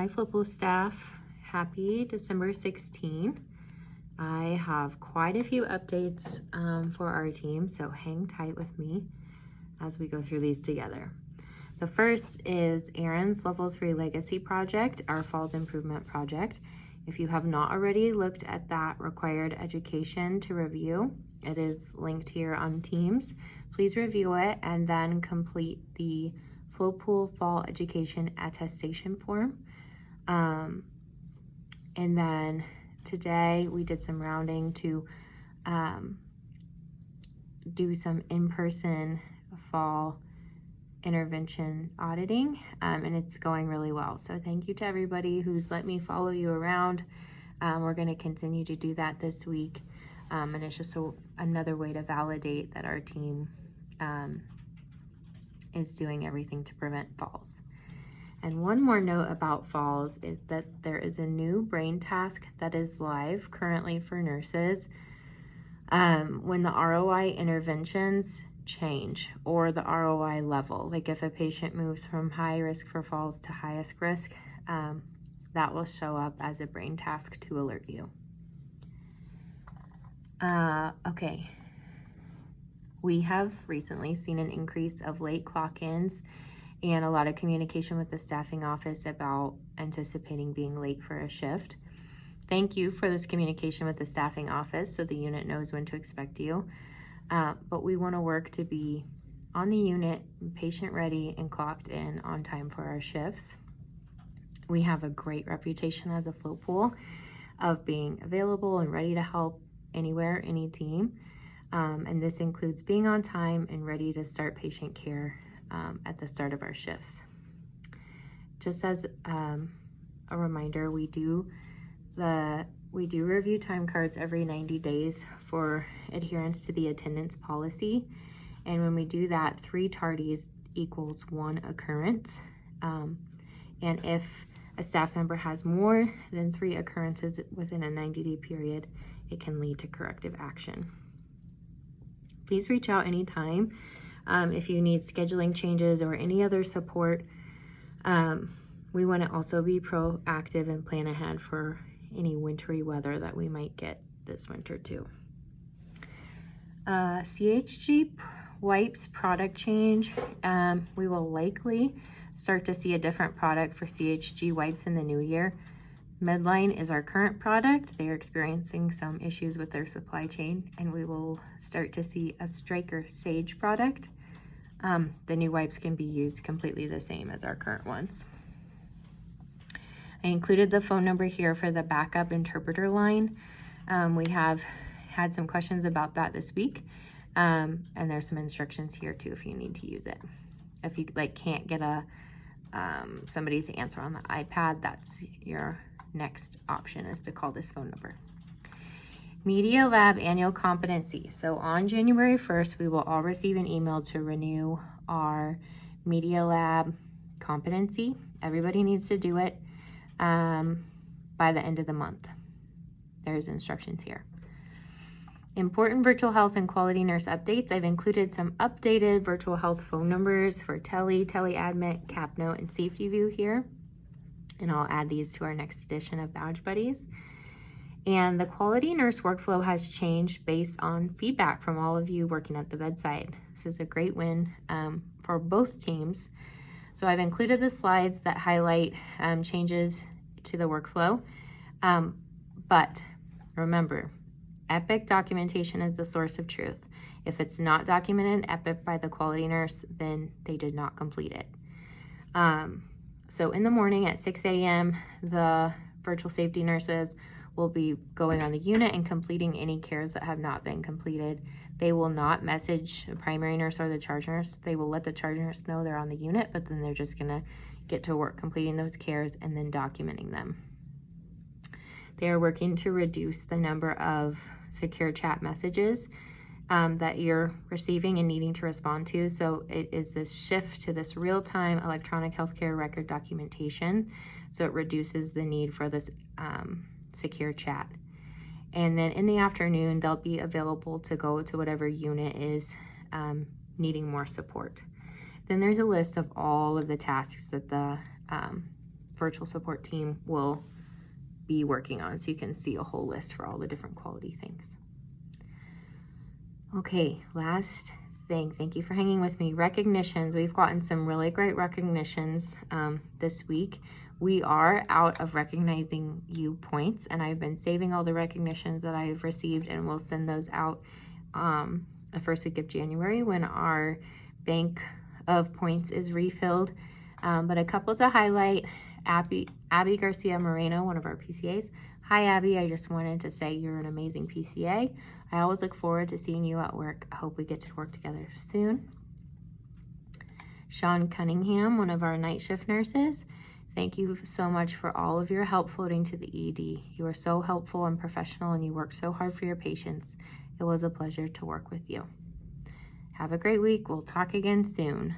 Hi Flippo staff, happy December 16. I have quite a few updates for our team, so hang tight with me as we go through these together. The first is Aaron's Level 3 Legacy Project, our Falls Improvement Project. If you have not already looked at that required education to review, it is linked here on Teams. Please review it and then complete the Flow Pool Fall Education Attestation form. And then today we did some rounding to do some in-person fall intervention auditing, and it's going really well. So thank you to everybody who's let me follow you around. We're going to continue to do that this week, and it's just another way to validate that our team is doing everything to prevent falls. And one more note about falls is that there is a new brain task that is live currently for nurses. When the ROI interventions change or the ROI level, like if a patient moves from high risk for falls to highest risk, that will show up as a brain task to alert you. Okay. We have recently seen an increase of late clock-ins and a lot of communication with the staffing office about anticipating being late for a shift. Thank you for this communication with the staffing office so the unit knows when to expect you. But we want to work to be on the unit, patient ready, and clocked in on time for our shifts. We have a great reputation as a flow pool of being available and ready to help anywhere, any team. And this includes being on time and ready to start patient care at the start of our shifts. Just as a reminder, we do review time cards every 90 days for adherence to the attendance policy. And when we do that, 3 tardies equals 1 occurrence. And if a staff member has more than 3 occurrences within a 90-day period, it can lead to corrective action. Please reach out anytime if you need scheduling changes or any other support. We want to also be proactive and plan ahead for any wintry weather that we might get this winter too. CHG wipes product change. We will likely start to see a different product for CHG wipes in the new year. Medline is our current product. They are experiencing some issues with their supply chain, and we will start to see a Stryker Sage product. The new wipes can be used completely the same as our current ones. I included the phone number here for the backup interpreter line. We have had some questions about that this week, and there's some instructions here too if you need to use it. If you can't get somebody to answer on the iPad, that's your next option, is to call this phone number. Media Lab annual competency. So on January 1st, we will all receive an email to renew our Media Lab competency. Everybody needs to do it by the end of the month. There's instructions here. Important virtual health and quality nurse updates. I've included some updated virtual health phone numbers for teleadmit, CapNote, and Safety View here. And I'll add these to our next edition of Badge Buddies. And the quality nurse workflow has changed based on feedback from all of you working at the bedside. This is a great win for both teams. So I've included the slides that highlight changes to the workflow. But remember, Epic documentation is the source of truth. If it's not documented in Epic by the quality nurse, then they did not complete it. So in the morning at 6 a.m., the virtual safety nurses will be going on the unit and completing any cares that have not been completed. They will not message the primary nurse or the charge nurse. They will let the charge nurse know they're on the unit, but then they're just gonna get to work completing those cares and then documenting them. They are working to reduce the number of secure chat messages that you're receiving and needing to respond to. So it is this shift to this real-time electronic healthcare record documentation. So it reduces the need for this secure chat. And then in the afternoon, they'll be available to go to whatever unit is needing more support. Then there's a list of all of the tasks that the virtual support team will be working on, so you can see a whole list for all the different quality things. Okay, last thing, thank you for hanging with me. Recognitions, we've gotten some really great recognitions this week. We are out of recognizing you points, and I've been saving all the recognitions that I've received, and we'll send those out the first week of January when our bank of points is refilled. But a couple to highlight: Abby Garcia Moreno, one of our PCAs. Hi Abby, I just wanted to say you're an amazing PCA. I always look forward to seeing you at work. I hope we get to work together soon. Sean Cunningham, one of our night shift nurses. Thank you so much for all of your help floating to the ED. You are so helpful and professional, and you work so hard for your patients. It was a pleasure to work with you. Have a great week. We'll talk again soon.